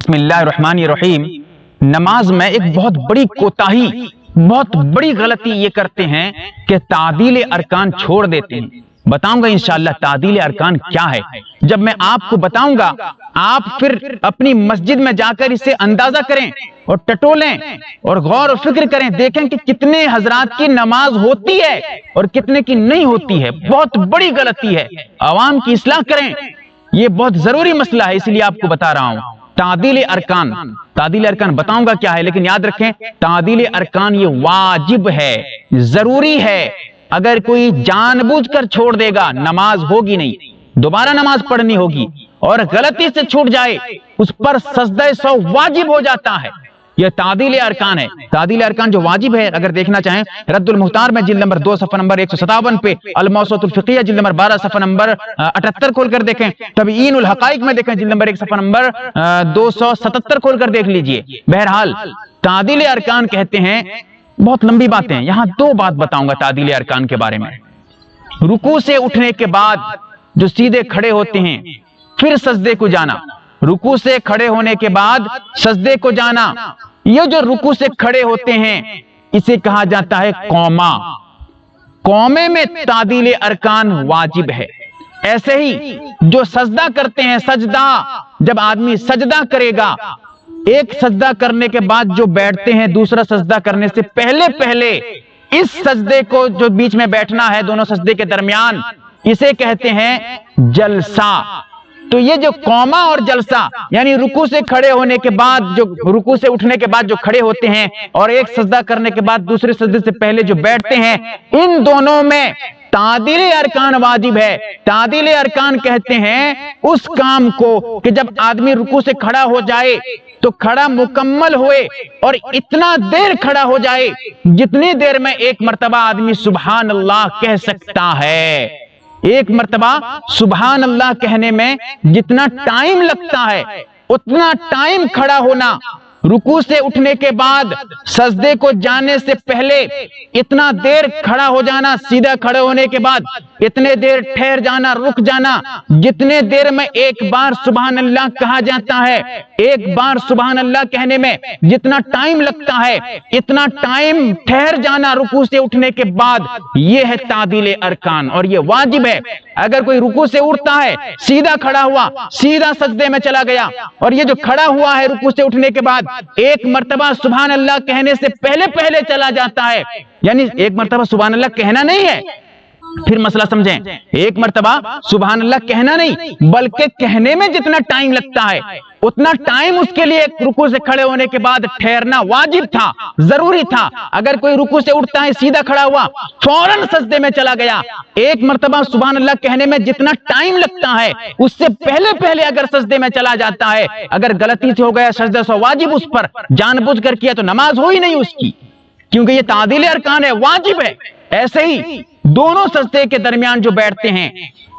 بسم اللہ الرحمن الرحیم۔ نماز میں ایک بہت بڑی کوتاہی، بہت بڑی غلطی یہ کرتے ہیں کہ تعدیل ارکان چھوڑ دیتے ہیں۔ بتاؤں گا انشاءاللہ تعدیل ارکان کیا ہے۔ جب میں آپ کو بتاؤں گا آپ پھر اپنی مسجد میں جا کر اسے اندازہ کریں اور ٹٹولیں اور غور و فکر کریں، دیکھیں کہ کتنے حضرات کی نماز ہوتی ہے اور کتنے کی نہیں ہوتی ہے۔ بہت بڑی غلطی ہے، عوام کی اصلاح کریں، یہ بہت ضروری مسئلہ ہے، اس لیے آپ کو بتا رہا ہوں۔ تعدیل ارکان، تعدیل ارکان بتاؤں گا کیا ہے، لیکن یاد رکھیں تعدیل ارکان یہ واجب ہے، ضروری ہے۔ اگر کوئی جان بوجھ کر چھوڑ دے گا نماز ہوگی نہیں، دوبارہ نماز پڑھنی ہوگی، اور غلطی سے چھوٹ جائے اس پر سجدہ سہو واجب ہو جاتا ہے۔ یہ تعدیل ارکان ہے۔ تعدیل ارکان جو واجب ہے، اگر دیکھنا چاہیں رد المختار میں جلد نمبر 2 صفحہ نمبر 157 پہ، الموسوعۃ الفقیہ جلد نمبر 12 صفحہ نمبر 78 کھول کر دیکھیں، تبیین الحقائق میں دیکھیں جلد نمبر 1 صفحہ نمبر 277 کھول کر دیکھ لیجئے۔ بہرحال تعدیل ارکان کہتے ہیں، بہت لمبی باتیں ہیں، یہاں 2 بات بتاؤں گا تعدیل ارکان کے بارے میں۔ رکوع سے اٹھنے کے بعد جو سیدھے کھڑے ہوتے ہیں پھر سجدے کو جانا، رکوع سے کھڑے ہونے کے بعد سجدے کو جانا، یہ جو رکوع سے کھڑے ہوتے ہیں اسے کہا جاتا ہے قوما۔ قومے میں تعدیل ارکان واجب ہے۔ ایسے ہی جو سجدہ کرتے ہیں، سجدہ جب آدمی سجدہ کرے گا، ایک سجدہ کرنے کے بعد جو بیٹھتے ہیں دوسرا سجدہ کرنے سے پہلے اس سجدے کو جو بیچ میں بیٹھنا ہے دونوں سجدے کے درمیان، اسے کہتے ہیں جلسہ۔ تو یہ جو قوما اور جلسہ یعنی رکوع سے کھڑے ہونے کے بعد، جو رکوع سے اٹھنے کے بعد جو کھڑے ہوتے ہیں اور ایک سجدہ کرنے کے بعد دوسرے سجدے سے پہلے جو بیٹھتے ہیں، ان دونوں میں تعدیل ارکان واجب ہے۔ تعدیل ارکان کہتے ہیں اس کام کو کہ جب آدمی رکوع سے کھڑا ہو جائے تو کھڑا مکمل ہوئے اور اتنا دیر کھڑا ہو جائے جتنی دیر میں ایک مرتبہ آدمی سبحان اللہ کہہ سکتا ہے۔ ایک مرتبہ سبحان اللہ کہنے میں جتنا ٹائم لگتا ہے اتنا ٹائم کھڑا ہونا، رکوع سے اٹھنے کے بعد سجدے کو جانے سے پہلے اتنا دیر کھڑا ہو جانا، سیدھا کھڑے ہونے کے بعد اتنے دیر ٹھہر جانا، رک جانا، جتنے دیر میں ایک بار سبحان اللہ کہا جاتا ہے، ایک بار سبحان اللہ کہنے میں جتنا ٹائم لگتا ہے اتنا ٹائم ٹھہر جانا رکوع سے اٹھنے کے بعد، یہ ہے تعدیل ارکان اور یہ واجب ہے۔ اگر کوئی رکوع سے اٹھتا ہے، سیدھا کھڑا ہوا، سیدھا سجدے میں چلا گیا، اور یہ جو کھڑا ہوا ہے رکوع سے اٹھنے کے بعد ایک مرتبہ سبحان اللہ کہنے سے پہلے چلا جاتا ہے، یعنی ایک مرتبہ سبحان اللہ کہنا نہیں ہے، پھر مسئلہ سمجھیں، ایک مرتبہ سبحان اللہ کہنا نہیں بلکہ کہنے میں جتنا ٹائم لگتا ہے اتنا ٹائم اس کے لیے رکوع سے کھڑے ہونے کے بعد ٹھہرنا واجب تھا، ضروری تھا۔ اگر کوئی رکوع سے اٹھتا ہے، سیدھا کھڑا ہوا، فوراً سجدے میں چلا گیا، ایک مرتبہ سبحان اللہ کہنے میں جتنا ٹائم لگتا ہے اس سے پہلے اگر سجدے میں چلا جاتا ہے، اگر غلطی سے ہو گیا سجدہ سو واجب اس پر، جان بوجھ کر کیا تو نماز ہوئی نہیں اس کی، کیونکہ یہ تعدیل ارکان ہے، واجب ہے۔ ایسے ہی دونوں سجدے کے درمیان جو بیٹھتے ہیں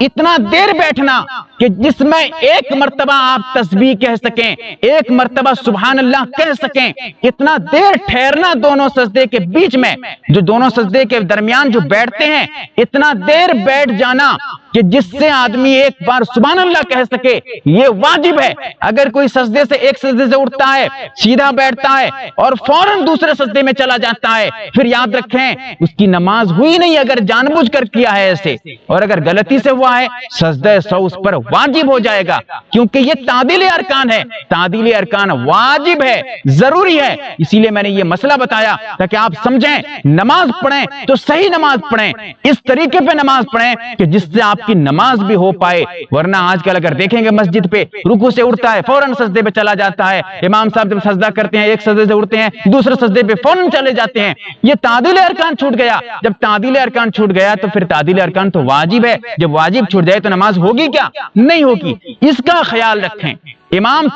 اتنا دیر بیٹھنا کہ جس میں ایک مرتبہ آپ تسبیح کہہ سکیں، ایک مرتبہ سبحان اللہ کہہ سکیں، اتنا دیر ٹھہرنا دونوں سجدے کے بیچ میں، جو دونوں سجدے کے درمیان جو بیٹھتے ہیں اتنا دیر بیٹھ جانا کہ جس سے آدمی ایک بار سبحان اللہ کہہ سکے، یہ واجب ہے۔ اگر کوئی سجدے سے ایک سجدے سے اٹھتا ہے، سیدھا بیٹھتا ہے اور فوراً دوسرے سجدے میں چلا جاتا ہے، پھر یاد رکھیں اس کی نماز ہوئی نہیں اگر جان بوجھ کر کیا ہے ایسے، اور اگر غلطی سے ہوا ہے سجدہ سہو اس پر واجب ہو جائے گا، کیونکہ یہ تعدیل ارکان ہے۔ تعدیل ارکان واجب ہے، ضروری ہے، اسی لیے میں نے یہ مسئلہ بتایا تاکہ آپ سمجھیں نماز پڑھیں تو صحیح نماز پڑھیں، اس طریقے پہ نماز پڑھیں کہ جس سے آپ کی نماز بھی ہو پائے۔ ورنہ آج کل اگر دیکھیں گے مسجد پہ رکوع سے اٹھتا ہے فوراً سجدے پہ چلا جاتا ہے، امام صاحب جب سجدہ کرتے ہیں ایک سجدے سے اٹھتے ہیں دوسرے سجدے پہ فوراً چلے جاتے ہیں، یہ تعدیل ارکان چھوٹ گیا۔ جب تعدیل ارکان چھوٹ گیا تو پھر تعدیل ارکان تو واجب ہے، جب واجب چھوٹ جائے تو نماز ہوگی کیا؟ نہیں ہوگی، اس کا خیال رکھیں۔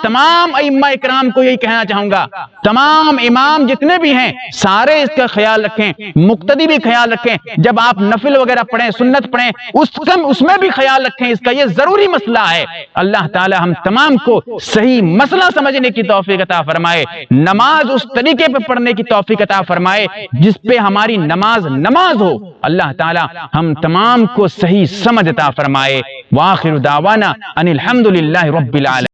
تمام ائمہ اکرام کو یہی کہنا چاہوں گا، تمام امام جتنے بھی ہیں سارے اس کا خیال رکھیں، مقتدی بھی خیال رکھیں، جب آپ نفل وغیرہ پڑھیں، سنت پڑھیں اس میں بھی خیال رکھیں، اس کا یہ ضروری مسئلہ ہے۔ اللہ تعالی ہم تمام کو صحیح مسئلہ سمجھنے کی توفیق عطا فرمائے، نماز اس طریقے پہ پڑھنے کی توفیق عطا فرمائے جس پہ ہماری نماز ہو۔ اللہ تعالی ہم تمام کو صحیح سمجھ عطا فرمائے۔ وآخر دعوانا ان الحمدللہ رب العالمین۔